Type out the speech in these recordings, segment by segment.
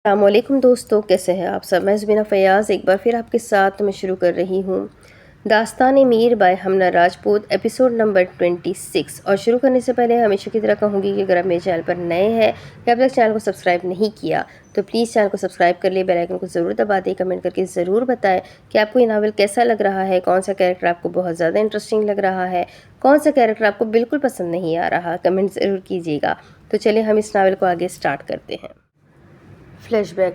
السلام علیکم دوستو، کیسے ہیں آپ سب؟ میں زبینہ فیاض ایک بار پھر آپ کے ساتھ میں شروع کر رہی ہوں Dastan Meer by Humna Rajput episode number 26۔ اور شروع کرنے سے پہلے ہمیشہ کی طرح کہوں گی کہ اگر آپ میرے چینل پر نئے ہیں یا اب تک چینل کو سبسکرائب نہیں کیا تو پلیز چینل کو سبسکرائب کر لیں، بیل آئیکن کو ضرور دبا دیں، کمنٹ کر کے ضرور بتائیں کہ آپ کو یہ ناول کیسا لگ رہا ہے، کون سا کیریکٹر آپ کو بہت زیادہ انٹرسٹنگ لگ رہا ہے، کون سا کیریکٹر آپ کو بالکل پسند نہیں آ رہا، کمنٹ ضرور کیجیے گا۔ تو چلیں ہم اس ناول کو آگے سٹارٹ کرتے ہیں۔ Flash back.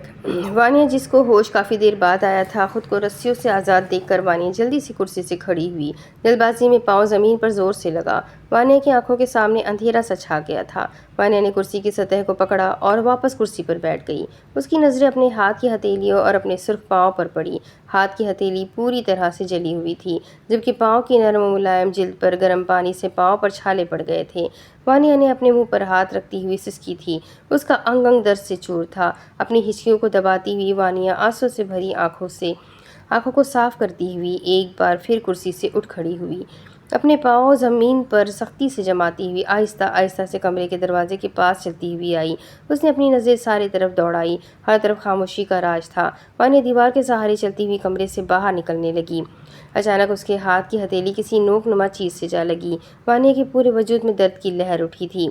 وانیا جس کو ہوش کافی دیر بعد آیا تھا، خود کو رسیوں سے آزاد دیکھ کر وانیا جلدی سے کرسی سے کھڑی ہوئی، جلد بازی میں پاؤں زمین پر زور سے لگا۔ وانیا کی آنکھوں کے سامنے اندھیرا سا چھا گیا تھا۔ وانیا نے کرسی کی سطح کو پکڑا اور واپس کرسی پر بیٹھ گئی۔ اس کی نظریں اپنے ہاتھ کی ہتھیلیوں اور اپنے سرخ پاؤں پر پڑی۔ ہاتھ کی ہتھیلی پوری طرح سے جلی ہوئی تھی، جبکہ پاؤں کی نرم و ملائم جلد پر گرم پانی سے پاؤں پر چھالے پڑ گئے تھے۔ وانیا نے اپنے منہ پر ہاتھ رکھتی ہوئی سسکی تھی، اس کا انگ انگ درد سے چور تھا۔ اپنی ہچکیوں کو دباتی ہوئی وانیا آنسوں سے بھری آنکھوں کو صاف کرتی ہوئی ایک بار پھر کرسی سے اٹھ کھڑی ہوئی۔ اپنے پاؤں زمین پر سختی سے جماتی ہوئی آہستہ آہستہ سے کمرے کے دروازے کے پاس چلتی ہوئی آئی۔ اس نے اپنی نظریں ساری طرف دوڑائی، ہر طرف خاموشی کا راج تھا۔ وانیا دیوار کے سہارے چلتی ہوئی کمرے سے باہر نکلنے لگی۔ اچانک اس کے ہاتھ کی ہتھیلی کسی نوک نما چیز سے جا لگی۔ وانیا کے پورے وجود میں درد کی لہر اٹھی تھی۔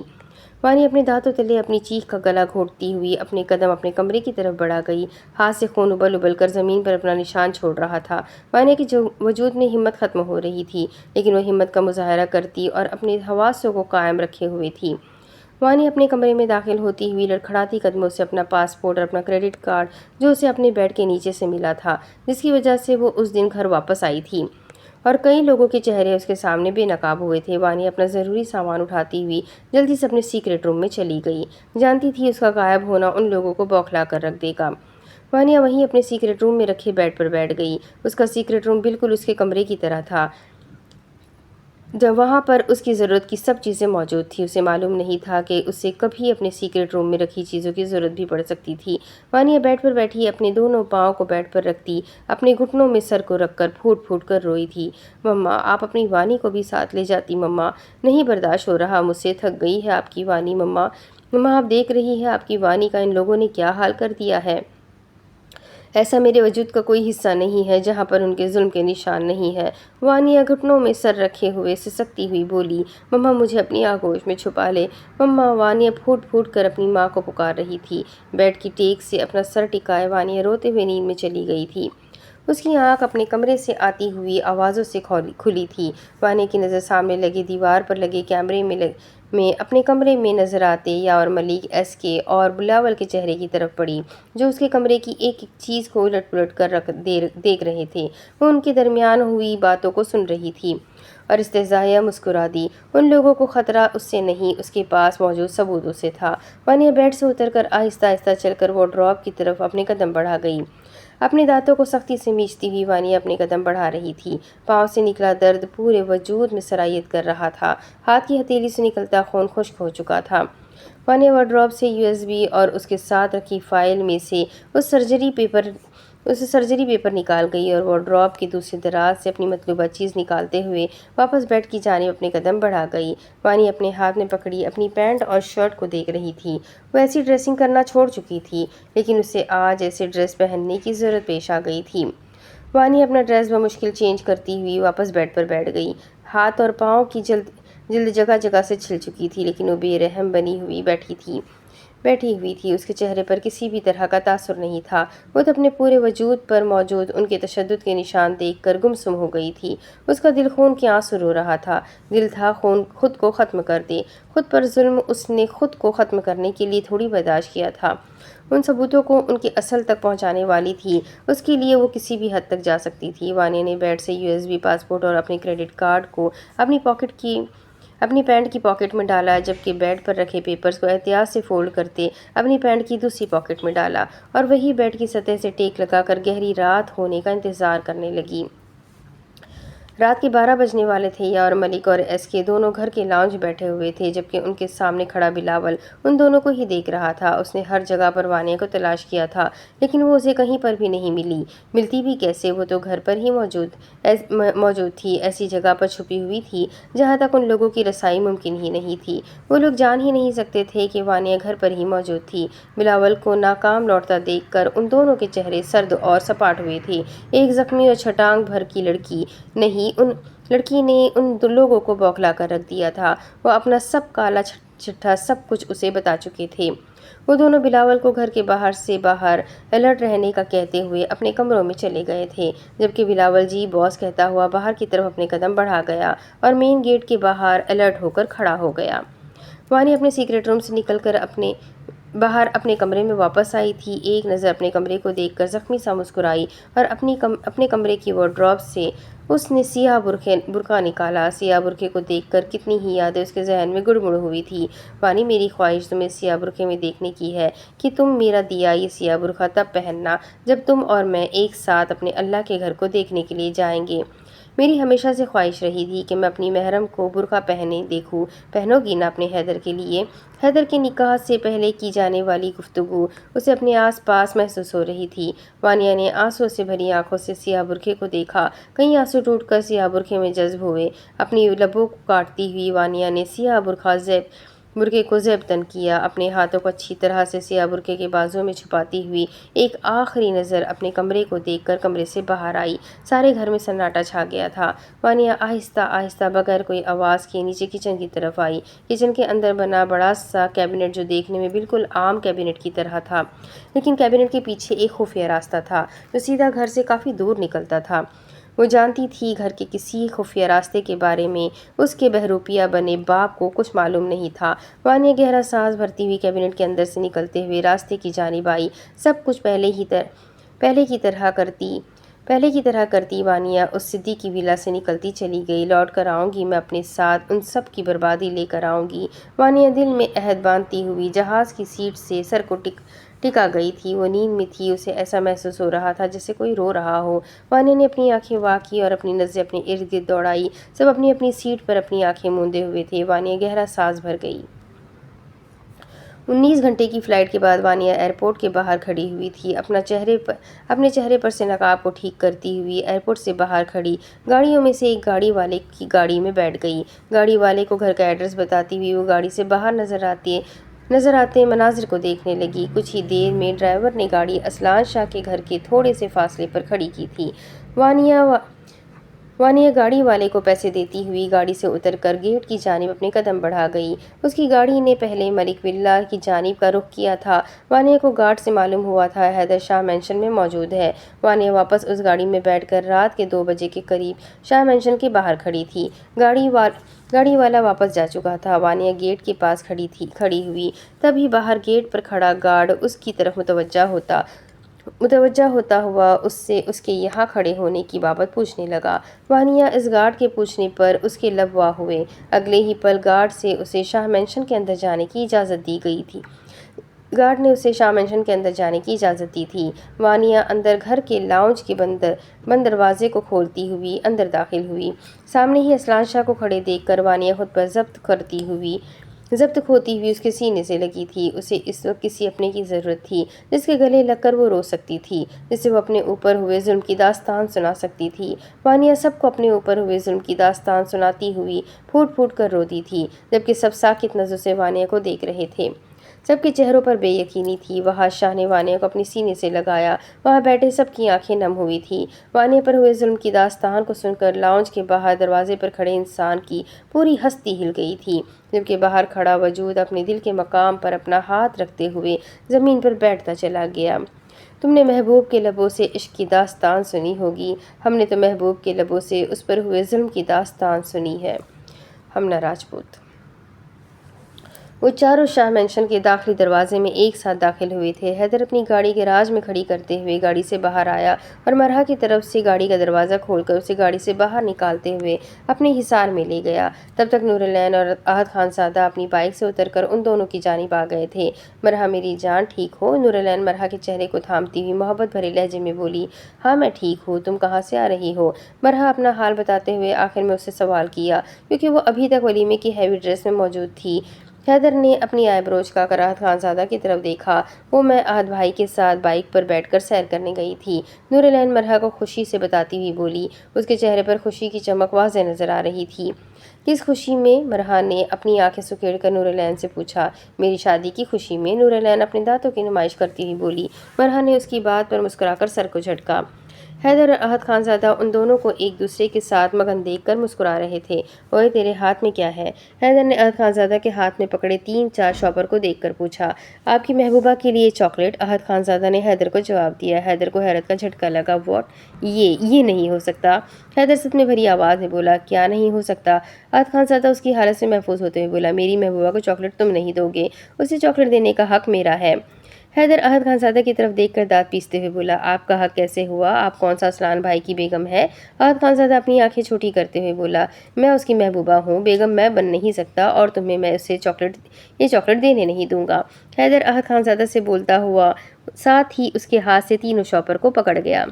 وانیا اپنے دانتوں تلے اپنی چیخ کا گلا گھونٹتی ہوئی اپنے قدم اپنے کمرے کی طرف بڑھا گئی۔ ہاتھ سے خون ابل ابل کر زمین پر اپنا نشان چھوڑ رہا تھا۔ وانیا کے وجود میں ہمت ختم ہو رہی تھی، لیکن وہ ہمت کا مظاہرہ کرتی اور اپنے حواسوں کو قائم رکھے ہوئے تھی۔ وانیا اپنے کمرے میں داخل ہوتی ہوئی لڑکھڑاتی قدموں سے اپنا پاسپورٹ اور اپنا کریڈٹ کارڈ جو اسے اپنے بیڈ کے نیچے سے ملا تھا، جس کی وجہ سے وہ اس دن گھر واپس آئی تھی، اور کئی لوگوں کے چہرے اس کے سامنے بے نقاب ہوئے تھے، وانیا اپنا ضروری سامان اٹھاتی ہوئی جلدی سے اپنے سیکرٹ روم میں چلی گئی۔ جانتی تھی اس کا غائب ہونا ان لوگوں کو بوکھلا کر رکھ دے گا۔ وانیا وہیں اپنے سیکرٹ روم میں رکھے بیڈ پر بیٹھ گئی۔ اس کا سیکرٹ روم بالکل اس کے کمرے کی طرح تھا، جب وہاں پر اس کی ضرورت کی سب چیزیں موجود تھی۔ اسے معلوم نہیں تھا کہ اسے کبھی اپنے سیکرٹ روم میں رکھی چیزوں کی ضرورت بھی پڑ سکتی تھی۔ وانیا بیڈ پر بیٹھی اپنے دونوں پاؤں کو بیڈ پر رکھتی، اپنے گھٹنوں میں سر کو رکھ کر پھوٹ پھوٹ کر روئی تھی۔ مما، آپ اپنی وانی کو بھی ساتھ لے جاتی مما، نہیں برداشت ہو رہا مجھ سے، تھک گئی ہے آپ کی وانی مما۔ مما، آپ دیکھ رہی ہیں آپ کی وانی کا ان لوگوں نے کیا حال کر دیا ہے۔ ایسا میرے وجود کا کوئی حصہ نہیں ہے جہاں پر ان کے ظلم کے نشان نہیں ہے۔ وانیا گھٹنوں میں سر رکھے ہوئے سسکتی ہوئی بولی، مما مجھے اپنی آغوش میں چھپا لے مما۔ وانیا پھوٹ پھوٹ کر اپنی ماں کو پکار رہی تھی۔ بیڈ کی ٹیک سے اپنا سر ٹکائے وانیا روتے ہوئے نیند میں چلی گئی تھی۔ اس کی آنکھ اپنے کمرے سے آتی ہوئی آوازوں سے کھلی تھی۔ وانیا کی نظر سامنے لگے دیوار پر لگے کیمرے میں اپنے کمرے میں نظر آتے یاور ملک، ایس کے اور بلاول کے چہرے کی طرف پڑی، جو اس کے کمرے کی ایک ایک چیز کو الٹ پلٹ کر دیکھ رہے تھے۔ وہ ان کے درمیان ہوئی باتوں کو سن رہی تھی اور استہزائیہ مسکرا دی۔ ان لوگوں کو خطرہ اس سے نہیں، اس کے پاس موجود ثبوتوں سے تھا۔ وانیا بیڈ سے اتر کر آہستہ آہستہ چل کر وارڈروب کی طرف اپنے قدم بڑھا گئی۔ اپنے دانتوں کو سختی سے میچتی ہوئی وانیا اپنے قدم بڑھا رہی تھی۔ پاؤں سے نکلا درد پورے وجود میں سرایت کر رہا تھا۔ ہاتھ کی ہتھیلی سے نکلتا خون خشک ہو چکا تھا۔ وانیا وارڈروب سے USB اور اس کے ساتھ رکھی فائل میں سے سرجری پیپر نکال گئی اور وارڈروب کے دوسرے دراز سے اپنی مطلوبہ چیز نکالتے ہوئے واپس بیڈ کی جانب اپنے قدم بڑھا گئی۔ وانیا اپنے ہاتھ میں پکڑی اپنی پینٹ اور شرٹ کو دیکھ رہی تھی۔ وہ ایسی ڈریسنگ کرنا چھوڑ چکی تھی، لیکن اسے آج ایسے ڈریس پہننے کی ضرورت پیش آ گئی تھی۔ وانیا اپنا ڈریس بمشکل چینج کرتی ہوئی واپس بیڈ پر بیٹھ گئی۔ ہاتھ اور پاؤں کی جلد جگہ جگہ سے چھل چکی تھی، لیکن وہ بے رحم بنی ہوئی بیٹھی ہوئی تھی۔ اس کے چہرے پر کسی بھی طرح کا تاثر نہیں تھا۔ وہ تو اپنے پورے وجود پر موجود ان کے تشدد کے نشان دیکھ کر گمسم ہو گئی تھی۔ اس کا دل خون کے آنسو رو رہا تھا۔ دل تھا خود کو ختم کر دے۔ خود پر ظلم اس نے خود کو ختم کرنے کے لیے تھوڑی برداشت کیا تھا۔ ان ثبوتوں کو ان کے اصل تک پہنچانے والی تھی، اس کے لیے وہ کسی بھی حد تک جا سکتی تھی۔ وانیا نے بیڈ سے USB پاسپورٹ اور اپنے کریڈٹ کارڈ کو اپنی پینٹ کی پاکٹ میں ڈالا، جبکہ بیڈ پر رکھے پیپرز کو احتیاط سے فولڈ کرتے اپنی پینٹ کی دوسری پاکٹ میں ڈالا اور وہی بیڈ کی سطح سے ٹیک لگا کر گہری رات ہونے کا انتظار کرنے لگی۔ رات کے 12 بجنے والے تھے اور ملک اور ایس کے دونوں گھر کے لاؤنج بیٹھے ہوئے تھے، جبکہ ان کے سامنے کھڑا بلاول ان دونوں کو ہی دیکھ رہا تھا۔ اس نے ہر جگہ پر وانیہ کو تلاش کیا تھا، لیکن وہ اسے کہیں پر بھی نہیں ملی۔ ملتی بھی کیسے؟ وہ تو گھر پر ہی موجود تھی، ایسی جگہ پر چھپی ہوئی تھی جہاں تک ان لوگوں کی رسائی ممکن ہی نہیں تھی۔ وہ لوگ جان ہی نہیں سکتے تھے کہ وانیہ گھر پر ہی موجود تھی۔ بلاول کو ناکام لوٹتا دیکھ کر ان دونوں کے چہرے سرد اور سپاٹ ہوئے تھے۔ ایک زخمی اور چھٹانگ بھر کی لڑکی نے ان لوگوں کو بوکھلا کر رکھ دیا تھا۔ وہ اپنا سب کالا چٹھا سب کچھ اسے بتا چکے تھے۔ وہ دونوں بلاول کو گھر کے باہر الرٹ رہنے کا کہتے ہوئے اپنے کمروں میں چلے گئے تھے، جبکہ بلاول جی باس کہتا ہوا باہر کی طرف اپنے قدم بڑھا گیا اور مین گیٹ کے باہر الرٹ ہو کر کھڑا ہو گیا۔ وانیہ اپنے سیکرٹ روم سے نکل کر باہر اپنے کمرے میں واپس آئی تھی۔ ایک نظر اپنے کمرے کو دیکھ کر زخمی سا مسکرائی اور اپنے کمرے کی وارڈروب سے اس نے سیاہ برقع نکالا۔ سیاہ برقعے کو دیکھ کر کتنی ہی یادیں اس کے ذہن میں گڑ مڑ ہوئی تھی۔ وانی، میری خواہش تمہیں سیاہ برقعے میں دیکھنے کی ہے کہ تم میرا دیا یہ سیاہ برقع تب پہننا جب تم اور میں ایک ساتھ اپنے اللہ کے گھر کو دیکھنے کے لیے جائیں گے۔ میری ہمیشہ سے خواہش رہی تھی کہ میں اپنی محرم کو برقع پہنے دیکھوں۔ پہنو گی نا اپنے حیدر کے لیے؟ حیدر کے نکاح سے پہلے کی جانے والی گفتگو اسے اپنے آس پاس محسوس ہو رہی تھی۔ وانیہ نے آنسو سے بھری آنکھوں سے سیاہ برقعے کو دیکھا۔ کئی آنسو ٹوٹ کر سیاہ برقعے میں جذب ہوئے۔ اپنی لبوں کو کاٹتی ہوئی وانیہ نے سیاہ برقعے کو زیب تن کیا، اپنے ہاتھوں کو اچھی طرح سے سیاہ برقعے کے بازو میں چھپاتی ہوئی ایک آخری نظر اپنے کمرے کو دیکھ کر کمرے سے باہر آئی۔ سارے گھر میں سناٹا چھا گیا تھا۔ وانیہ آہستہ آہستہ بغیر کوئی آواز کے نیچے کچن کی طرف آئی۔ کچن کے اندر بنا بڑا سا کیبنٹ جو دیکھنے میں بالکل عام کیبنٹ کی طرح تھا، لیکن کیبنٹ کے پیچھے ایک خفیہ راستہ تھا جو سیدھا گھر سے کافی دور نکلتا تھا۔ وہ جانتی تھی گھر کے کسی خفیہ راستے کے بارے میں اس کے بہروپیہ بنے باپ کو کچھ معلوم نہیں تھا۔ وانیہ گہرا سانس بھرتی ہوئی کیبنٹ کے اندر سے نکلتے ہوئے راستے کی جانب آئی۔ سب کچھ پہلے کی طرح کرتی وانیہ اس صدیقی ولا سے نکلتی چلی گئی۔ لوٹ کر آؤں گی میں اپنے ساتھ ان سب کی بربادی لے کر آؤں گی۔ وانیہ دل میں عہد باندھتی ہوئی جہاز کی سیٹ سے سر کو ٹکا گئی تھی۔ وہ نیند میں تھی، اسے ایسا محسوس ہو رہا تھا جیسے کوئی رو رہا ہو۔ وانیہ نے اپنی آنکھیں وا کی اور اپنی نظریں اپنے ارد گرد دوڑائی۔ سب اپنی اپنی سیٹ پر اپنی آنکھیں موندے ہوئے تھے۔ وانیہ گہرا سانس بھر گئی۔ 19 گھنٹے کی فلائٹ کے بعد وانیہ ایئرپورٹ کے باہر کھڑی ہوئی تھی، اپنے چہرے پر سے نقاب کو ٹھیک کرتی ہوئی ایئرپورٹ سے باہر کھڑی گاڑیوں میں سے ایک گاڑی والے کی گاڑی میں بیٹھ گئی۔ گاڑی والے کو گھر کا ایڈریس بتاتی ہوئی وہ گاڑی سے باہر نظر آتے مناظر کو دیکھنے لگی۔ کچھ ہی دیر میں ڈرائیور نے گاڑی اسلان شاہ کے گھر کے تھوڑے سے فاصلے پر کھڑی کی تھی۔ وانیہ گاڑی والے کو پیسے دیتی ہوئی گاڑی سے اتر کر گیٹ کی جانب اپنے قدم بڑھا گئی۔ اس کی گاڑی نے پہلے ملک ولا کی جانب کا رخ کیا تھا۔ وانیہ کو گارڈ سے معلوم ہوا تھا حیدر شاہ مینشن میں موجود ہے۔ وانیہ واپس اس گاڑی میں بیٹھ کر رات کے 2 بجے کے قریب شاہ مینشن کے باہر کھڑی تھی۔ گاڑی والا واپس جا چکا تھا۔ وانیہ گیٹ کے پاس کھڑی ہوئی، تبھی باہر گیٹ پر کھڑا گارڈ اس کی طرف متوجہ ہوتا ہوا اس کے یہاں کھڑے ہونے کی بابت پوچھنے لگا۔ وانیہ اس گارڈ کے پوچھنے پر اس کے لب واہ ہوئے۔ اگلے ہی پل گارڈ سے اسے شاہ مینشن کے اندر جانے کی اجازت دی گئی تھی۔ گارڈ نے اسے شاہ مینشن کے اندر جانے کی اجازت دی تھی۔ وانیہ اندر گھر کے لاؤنج کے بند دروازے کو کھولتی ہوئی اندر داخل ہوئی۔ سامنے ہی اسلان شاہ کو کھڑے دیکھ کر وانیہ خود پر ضبط کھوتی ہوئی اس کے سینے سے لگی تھی۔ اسے اس وقت کسی اپنے کی ضرورت تھی جس کے گلے لگ کر وہ رو سکتی تھی، جسے وہ اپنے اوپر ہوئے ظلم کی داستان سنا سکتی تھی۔ وانیہ سب کو اپنے اوپر ہوئے ظلم کی داستان سناتی ہوئی پھوٹ پھوٹ کر روتی تھی، جبکہ سب ساکت نظروں سے وانیہ کو دیکھ رہے تھے۔ سب کے چہروں پر بے یقینی تھی۔ وہاں شاہ نے وانیہ کو اپنے سینے سے لگایا۔ وہاں بیٹھے سب کی آنکھیں نم ہوئی تھیں۔ وانیہ پر ہوئے ظلم کی داستان کو سن کر لاؤنج کے باہر دروازے پر کھڑے انسان کی پوری ہستی ہل گئی تھی، جبکہ باہر کھڑا وجود اپنے دل کے مقام پر اپنا ہاتھ رکھتے ہوئے زمین پر بیٹھتا چلا گیا۔ تم نے محبوب کے لبوں سے عشق کی داستان سنی ہوگی، ہم نے تو محبوب کے لبوں سے اس پر ہوئے ظلم کی داستان سنی ہے۔ ہمنا راجپوت۔ وہ چاروں شاہ مینشن کے داخلی دروازے میں ایک ساتھ داخل ہوئے تھے۔ حیدر اپنی گاڑی گیراج میں کھڑی کرتے ہوئے گاڑی سے باہر آیا اور مرحا کی طرف سے گاڑی کا دروازہ کھول کر اسے گاڑی سے باہر نکالتے ہوئے اپنے حصار میں لے گیا۔ تب تک نور العین اور احد خان زادہ اپنی بائک سے اتر کر ان دونوں کی جانب آ گئے تھے۔ مرحا میری جان ٹھیک ہو؟ نور العین مرحا کے چہرے کو تھامتی ہوئی محبت بھرے لہجے میں بولی۔ ہاں میں ٹھیک ہوں، تم کہاں سے آ رہی ہو؟ مرحا اپنا حال بتاتے ہوئے آخر میں اس سے سوال کیا کیونکہ وہ ابھی تک ولیمے کی ہیوی ڈریس میں موجود تھی۔ حیدر نے اپنی آئی بروز کا کر احد خان زادہ کی طرف دیکھا۔ وہ میں احد بھائی کے ساتھ بائک پر بیٹھ کر سیر کرنے گئی تھی، نور العین مرحا کو خوشی سے بتاتی ہوئی بولی۔ اس کے چہرے پر خوشی کی چمک واضح نظر آ رہی تھی۔ کس خوشی میں؟ مرحا نے اپنی آنکھیں سکیڑ کر نور العین سے پوچھا۔ میری شادی کی خوشی میں، نور العین اپنے دانتوں کی نمائش کرتی ہوئی بولی۔ مرحا نے اس کی بات پر مسکرا کر سر کو جھٹکا۔ حیدر اور احد خان زادہ ان دونوں کو ایک دوسرے کے ساتھ مگن دیکھ کر مسکرا رہے تھے۔ اوئے تیرے ہاتھ میں کیا ہے؟ حیدر نے احد خان زادہ کے ہاتھ میں پکڑے 3-4 شاپر کو دیکھ کر پوچھا۔ آپ کی محبوبہ کے لیے چاکلیٹ، احد خان زادہ نے حیدر کو جواب دیا۔ حیدر کو حیرت کا جھٹکا لگا۔ واٹ؟ یہ نہیں ہو سکتا۔ حیدر صدمے بھری آواز میں بولا۔ کیا نہیں ہو سکتا؟ احد خان زادہ اس کی حالت سے محفوظ ہوتے ہوئے بولا۔ میری محبوبہ کو چاکلیٹ تم نہیں دو گے، اسے چاکلیٹ دینے کا حق میرا ہے۔ حیدر احد خان زادہ کی طرف دیکھ کر دانت پیستے ہوئے بولا۔ آپ کا حق کیسے ہوا؟ آپ کون سا اسلان بھائی کی بیگم ہے؟ احد خان زادہ اپنی آنکھیں چھوٹی کرتے ہوئے بولا۔ میں اس کی محبوبہ ہوں، بیگم میں بن نہیں سکتا اور تمہیں میں اسے یہ چاکلیٹ دینے نہیں دوں گا۔ حیدر احد خان زادہ سے بولتا ہوا ساتھ ہی اس کے ہاتھ سے تینوں شاپر کو پکڑ گیا۔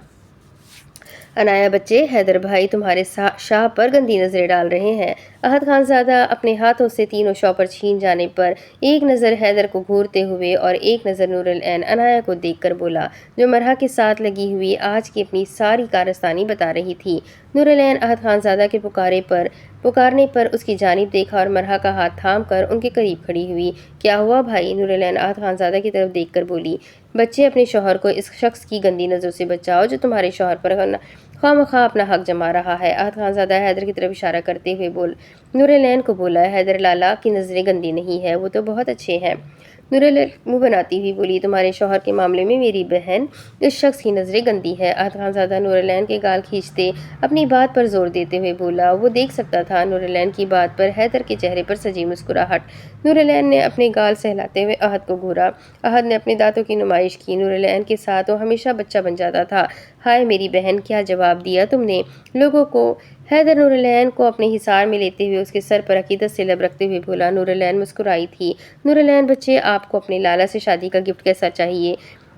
انایا بچے، حیدر بھائی تمہارے شاہ پر گندی نظریں ڈال رہے ہیں۔ احد خان زادہ اپنے ہاتھوں سے تینوں شاپر چھین جانے پر ایک نظر حیدر کو گھورتے ہوئے اور ایک نظر نور العین انایا کو دیکھ کر بولا، جو مرحا کے ساتھ لگی ہوئی آج کی اپنی ساری کارستانی بتا رہی تھی۔ نور العین احد خان زادہ کے پکارنے پر اس کی جانب دیکھا اور مرحا کا ہاتھ تھام کر ان کے قریب کھڑی ہوئی۔ کیا ہوا بھائی؟ نور العین احد خان زادہ کی طرف دیکھ کر بولی۔ بچے، اپنے شوہر کو اس شخص کی گندی نظروں سے بچاؤ جو تمہارے شوہر پر خواہ اپنا حق جما رہا ہے۔ احد خان زادہ حیدر کی طرف اشارہ کرتے ہوئے نور العین کو بولا۔ حیدر لالا کی نظریں گندی نہیں ہے، وہ تو بہت اچھے ہیں۔ نور العین منہ بناتی ہوئی بولی۔ تمہارے شوہر کے معاملے میں میری بہن اس شخص کی نظریں گندی ہے۔ احد خان زادہ نور العین کے گال کھینچتے اپنی بات پر زور دیتے ہوئے بولا۔ وہ دیکھ سکتا تھا نور العین کی بات پر حیدر کے چہرے پر سجی مسکراہٹ۔ نور العین نے اپنے گال سہلاتے ہوئے احد کو گھورا۔ احد نے اپنے دانتوں کی نمائش کی۔ نور العین کے ساتھ وہ ہمیشہ بچہ بن جاتا تھا۔ ہائے میری بہن، کیا جواب دیا تم نے لوگوں کو؟ حیدر نور العین کو اپنے حصار میں لیتے ہوئے اس کے سر پر عقیدت سے لب رکھتے ہوئے بولا۔ نور العین مسکرائی تھی۔ نور العین بچے، آپ کو اپنے لالا سے شادی کا گفٹ کیسا چاہیے؟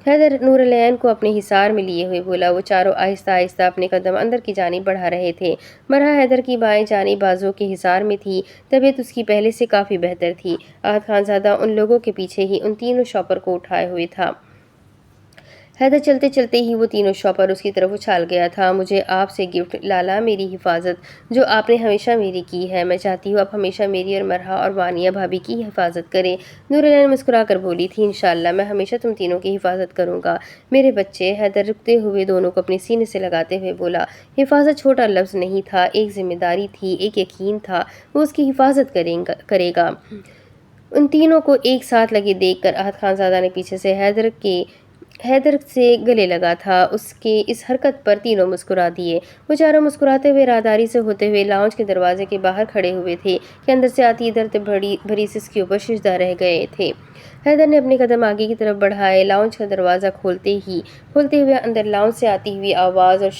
حیدر نور العین کو اپنے حصار میں لیے ہوئے بولا۔ وہ چاروں آہستہ آہستہ اپنے قدم اندر کی جانب بڑھا رہے تھے۔ مرحا حیدر کی بائیں جانب بازو کے حصار میں تھی۔ طبیعت اس کی پہلے سے کافی بہتر تھی۔ احد خان زادہ ان لوگوں کے پیچھے ہی ان تینوں شاپر کو اٹھائے ہوئے تھا۔ حیدر چلتے چلتے ہی وہ تینوں شاپر اس کی طرف اچھال گیا تھا۔ مجھے آپ سے گفٹ لالا، میری حفاظت جو آپ نے ہمیشہ میری کی ہے۔ میں چاہتی ہوں آپ ہمیشہ میری اور مرحا اور وانیہ بھابھی کی حفاظت کریں۔ نور العین مسکرا کر بولی تھی۔ انشاءاللہ میں ہمیشہ تم تینوں کی حفاظت کروں گا میرے بچے۔ حیدر رکتے ہوئے دونوں کو اپنے سینے سے لگاتے ہوئے بولا۔ حفاظت چھوٹا لفظ نہیں تھا، ایک ذمہ داری تھی، ایک یقین تھا وہ اس کی حفاظت کرے گا۔ ان تینوں کو ایک ساتھ لگے دیکھ کر احد خان زادہ نے پیچھے سے حیدر سے گلے لگا تھا۔ اس کے اس حرکت پر تینوں مسکرا دیے۔ وہ چاروں مسکراتے ہوئے راہداری سے ہوتے ہوئے لاؤنج کے دروازے کے باہر کھڑے ہوئے تھے کہ اندر سے آتی درد بھری سسکیوں پر سجدہ رہ گئے تھے۔ حیدر نے اپنے قدم آگے کی طرف بڑھائے۔ لاؤنج کا دروازہ کھولتے ہوئے اندر لاؤنج سے آتی ہوئی آواز اور اس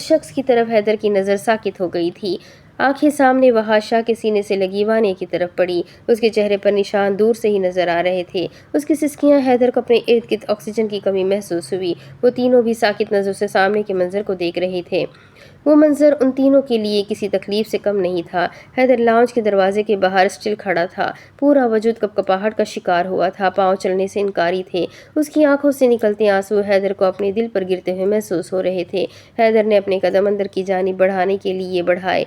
شخص کی طرف حیدر کی نظر ساکت ہو گئی تھی۔ آنکھیں سامنے وحاشا کے سینے سے لگی وانیہ کی طرف پڑی۔ اس کے چہرے پر نشان دور سے ہی نظر آ رہے تھے۔ اس کی سسکیاں حیدر کو اپنے ارد گرد آکسیجن کی کمی محسوس ہوئی۔ وہ تینوں بھی ساکت نظروں سے سامنے کے منظر کو دیکھ رہے تھے۔ وہ منظر ان تینوں کے لیے کسی تکلیف سے کم نہیں تھا۔ حیدر لاؤنج کے دروازے کے باہر اسٹل کھڑا تھا۔ پورا وجود کپکپاہٹ کا شکار ہوا تھا، پاؤں چلنے سے انکاری تھے۔ اس کی آنکھوں سے نکلتے آنسو حیدر کو اپنے دل پر گرتے ہوئے محسوس ہو رہے تھے۔ حیدر نے اپنے قدم اندر کی جانب بڑھانے کے لیے بڑھائے،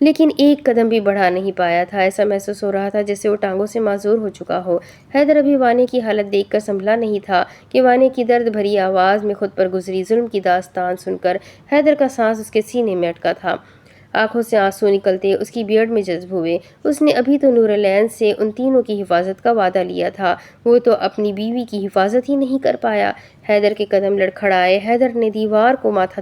لیکن ایک قدم بھی بڑھا نہیں پایا تھا۔ ایسا محسوس ہو رہا تھا جیسے وہ ٹانگوں سے معذور ہو چکا ہو۔ حیدر ابھی وانیہ کی حالت دیکھ کر سنبھلا نہیں تھا کہ وانیہ کی درد بھری آواز میں خود پر گزری ظلم کی داستان سن کر حیدر کا سانس اس کے سینے میں اٹکا تھا۔ آنکھوں سے آنسو نکلتے اس کی بیئرڈ میں جذب ہوئے۔ اس نے ابھی تو نور العین سے ان تینوں کی حفاظت کا وعدہ لیا تھا، وہ تو اپنی بیوی کی حفاظت ہی نہیں کر پایا۔ حیدر کے قدم لڑکھڑائے۔ حیدر نے دیوار کو ماتھا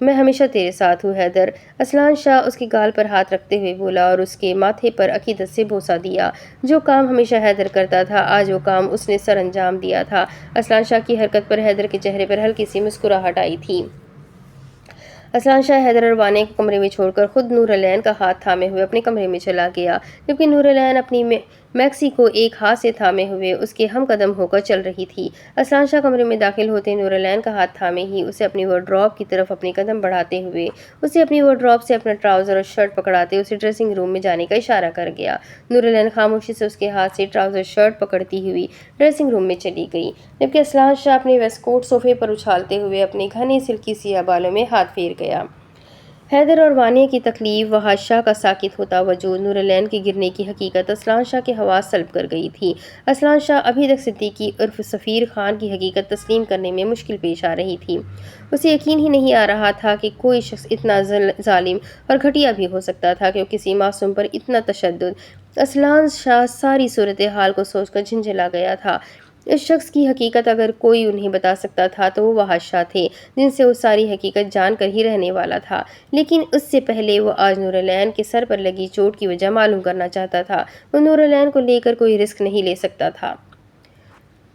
میں ہمیشہ تیرے ساتھ ہوں حیدر، اسلان شاہ اس کے گال پر ہاتھ رکھتے ہوئے بولا اور اس کے ماتھے پر عقیدت سے بوسہ دیا۔ جو کام ہمیشہ حیدر کرتا تھا آج وہ کام اس نے سر انجام دیا تھا۔ اسلان شاہ کی حرکت پر حیدر کے چہرے پر ہلکی سی مسکراہٹ آئی تھی۔ اسلان شاہ حیدر اور وانیہ کو کمرے میں چھوڑ کر خود نور العین کا ہاتھ تھامے ہوئے اپنے کمرے میں چلا گیا، جبکہ نور العین اپنی میکسی کو ایک ہاتھ سے تھامے ہوئے اس کے ہم قدم ہو کر چل رہی تھی۔ اسلان شاہ کمرے میں داخل ہوتے نور العین کا ہاتھ تھامے ہی اسے اپنی وارڈروب کی طرف اپنے قدم بڑھاتے ہوئے اسے اپنی وارڈروب سے اپنا ٹراؤزر اور شرٹ پکڑاتے اسے ڈریسنگ روم میں جانے کا اشارہ کر گیا۔ نور العین خاموشی سے اس کے ہاتھ سے ٹراؤزر شرٹ پکڑتی ہوئی ڈریسنگ روم میں چلی گئی، جبکہ اسلان شاہ اپنے ویسٹ کوٹ صوفے پر اچھالتے ہوئے اپنے گھنے سلکی سیاہ بالوں میں ہاتھ پھیر گیا۔ حیدر اور وانیہ کی تکلیف و حادثہ کا ساکت ہوتا وجود نور العین کے گرنے کی حقیقت اسلان شاہ کے حواس سلب کر گئی تھی۔ اسلان شاہ ابھی تک صدیقی عرف سفیر خان کی حقیقت تسلیم کرنے میں مشکل پیش آ رہی تھی۔ اسے یقین ہی نہیں آ رہا تھا کہ کوئی شخص اتنا ظالم اور گھٹیا بھی ہو سکتا تھا کہ وہ کسی معصوم پر اتنا تشدد۔ اسلان شاہ ساری صورتحال کو سوچ کر جھنجھلا گیا تھا۔ اس شخص کی حقیقت اگر کوئی انہیں بتا سکتا تھا تو وہ وحش شاہ تھے، جن سے وہ ساری حقیقت جان کر ہی رہنے والا تھا، لیکن اس سے پہلے وہ آج نور العین کے سر پر لگی چوٹ کی وجہ معلوم کرنا چاہتا تھا۔ وہ نور العین کو لے کر کوئی رسک نہیں لے سکتا تھا۔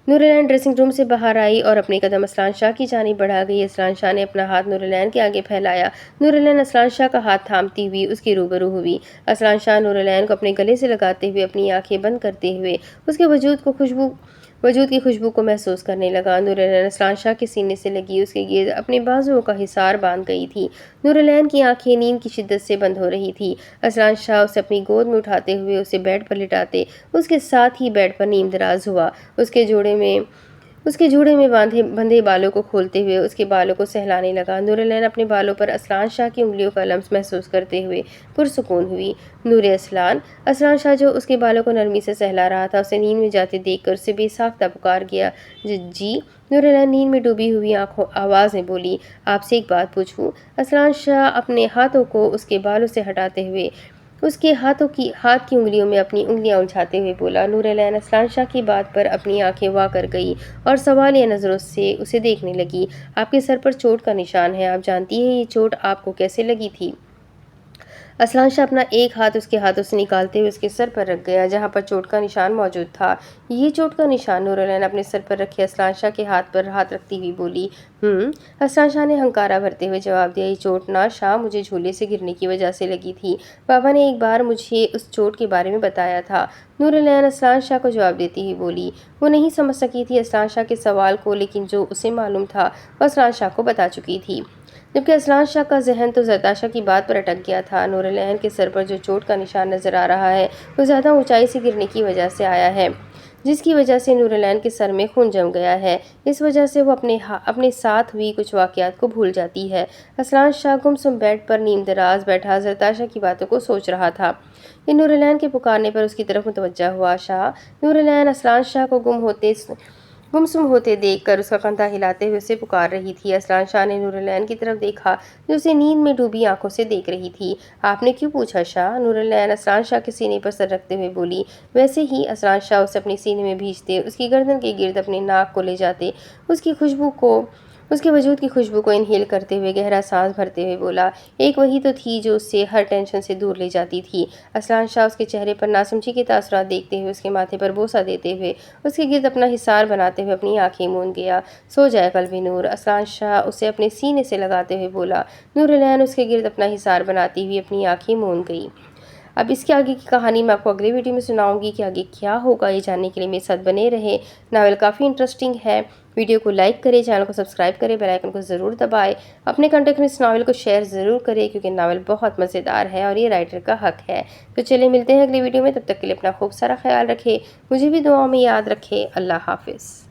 نور العین ڈریسنگ روم سے باہر آئی اور اپنے قدم اسلان شاہ کی جانب بڑھا گئی۔ اسلان شاہ نے اپنا ہاتھ نور العین کے آگے پھیلایا۔ نور العین اسلان شاہ کا ہاتھ تھامتی ہوئی اس کے روبرو ہوئی۔ اسلان شاہ نور العین کو اپنے گلے سے لگاتے ہوئے اپنی آنکھیں بند کرتے ہوئے اس کے وجود کی خوشبو کو محسوس کرنے لگا۔ نور العین اسلان شاہ کے سینے سے لگی اس کے گرد اپنے بازوؤں کا حصار باندھ گئی تھی۔ نور العین کی آنکھیں نیند کی شدت سے بند ہو رہی تھی۔ اسلان شاہ اسے اپنی گود میں اٹھاتے ہوئے اسے بیڈ پر لٹاتے اس کے ساتھ ہی بیڈ پر نیم دراز ہوا، اس کے جوڑے میں بندھے بالوں کو کھولتے ہوئے اس کے بالوں کو سہلانے لگا۔ نور العین اپنے بالوں پر اسلان شاہ کی انگلیوں کا لمس محسوس کرتے ہوئے پرسکون ہوئی۔ نور اسلان شاہ جو اس کے بالوں کو نرمی سے سہلا رہا تھا اسے نیند میں جاتے دیکھ کر اسے بے ساختہ پکار گیا۔ جی؟ نور العین نیند میں ڈوبی ہوئی آواز میں بولی۔ آپ سے ایک بات پوچھوں؟ اسلان شاہ اپنے ہاتھوں کو اس کے بالوں سے ہٹاتے ہوئے اس کے ہاتھ کی انگلیوں میں اپنی انگلیاں الجھاتے ہوئے بولا۔ نور العین اسلان شاہ کی بات پر اپنی آنکھیں وا کر گئی اور سوالیہ نظروں سے اسے دیکھنے لگی۔ آپ کے سر پر چوٹ کا نشان ہے، آپ جانتی ہیں یہ چوٹ آپ کو کیسے لگی تھی؟ اسلان شاہ اپنا ایک ہاتھ اس کے ہاتھوں سے نکالتے ہوئے اس کے سر پر رکھ گیا جہاں پر چوٹ کا نشان موجود تھا۔ یہ چوٹ کا نشان؟ نور العین اپنے سر پر رکھے اسلان شاہ کے ہاتھ پر ہاتھ رکھتی ہوئی بولی۔ اسلان شاہ نے ہنکارا بھرتے ہوئے جواب دیا۔ یہ چوٹ نا شاہ مجھے جھولے سے گرنے کی وجہ سے لگی تھی، بابا نے ایک بار مجھے اس چوٹ کے بارے میں بتایا تھا۔ نور العین اسلان شاہ کو جواب دیتی ہوئی بولی۔ وہ نہیں سمجھ سکی تھی اسلان شاہ کے سوال کو، لیکن جو اسے معلوم تھا وہ اسلان شاہ کو بتا چکی تھی، جبکہ اسلان شاہ کا ذہن تو زرتاشا کی بات پر اٹک گیا تھا۔ نور العین کے سر پر جو چوٹ کا نشان نظر آ رہا ہے وہ زیادہ اونچائی سے گرنے کی وجہ سے آیا ہے، جس کی وجہ سے نور العین کے سر میں خون جم گیا ہے۔ اس وجہ سے وہ اپنے ساتھ ہوئی کچھ واقعات کو بھول جاتی ہے۔ اسلان شاہ گمسم بیڈ پر نیم دراز بیٹھا زرتاشا کی باتوں کو سوچ رہا تھا کہ نور العین کے پکارنے پر اس کی طرف متوجہ ہوا۔ شاہ! نور العین اسلان شاہ کو گمسم ہوتے دیکھ کر اس کا کندھا ہلاتے ہوئے اسے پکار رہی تھی۔ اسلان شاہ نے نور العین کی طرف دیکھا جو اسے نیند میں ڈوبی آنکھوں سے دیکھ رہی تھی۔ آپ نے کیوں پوچھا شاہ؟ نور العین اسلان شاہ کے سینے پر سر رکھتے ہوئے بولی۔ ویسے ہی۔ اسلان شاہ اسے اپنے سینے میں بھیجتے اس کی گردن کے گرد اپنے ناک کو لے جاتے اس کے وجود کی خوشبو کو انہیل کرتے ہوئے گہرا سانس بھرتے ہوئے بولا۔ ایک وہی تو تھی جو اس سے ہر ٹینشن سے دور لے جاتی تھی۔ اسلان شاہ اس کے چہرے پر ناسمجھی کے تاثرات دیکھتے ہوئے اس کے ماتھے پر بوسہ دیتے ہوئے اس کے گرد اپنا حصار بناتے ہوئے اپنی آنکھیں موند گیا۔ سو جائے قلبِ نور، اسلان شاہ اسے اپنے سینے سے لگاتے ہوئے بولا۔ نور العین اس کے گرد اپنا حصار بناتی ہوئی اپنی آنکھیں موند گئی۔ اب اس کے آگے کی کہانی میں آپ کو اگلے ویڈیو میں سناؤں گی کہ آگے کیا ہوگا، یہ جاننے کے لیے میرے ساتھ بنے رہے۔ ناول کافی انٹرسٹنگ ہے۔ ویڈیو کو لائک کریں، چینل کو سبسکرائب کریں، بیل آئیکن کو ضرور دبائیں، اپنے کانٹیکٹ میں اس ناول کو شیئر ضرور کریں کیونکہ ناول بہت مزیدار ہے اور یہ رائٹر کا حق ہے۔ تو چلیں ملتے ہیں اگلی ویڈیو میں، تب تک کے لیے اپنا خوب سارا خیال رکھیں، مجھے بھی دعاؤں میں یاد رکھیں۔ اللہ حافظ۔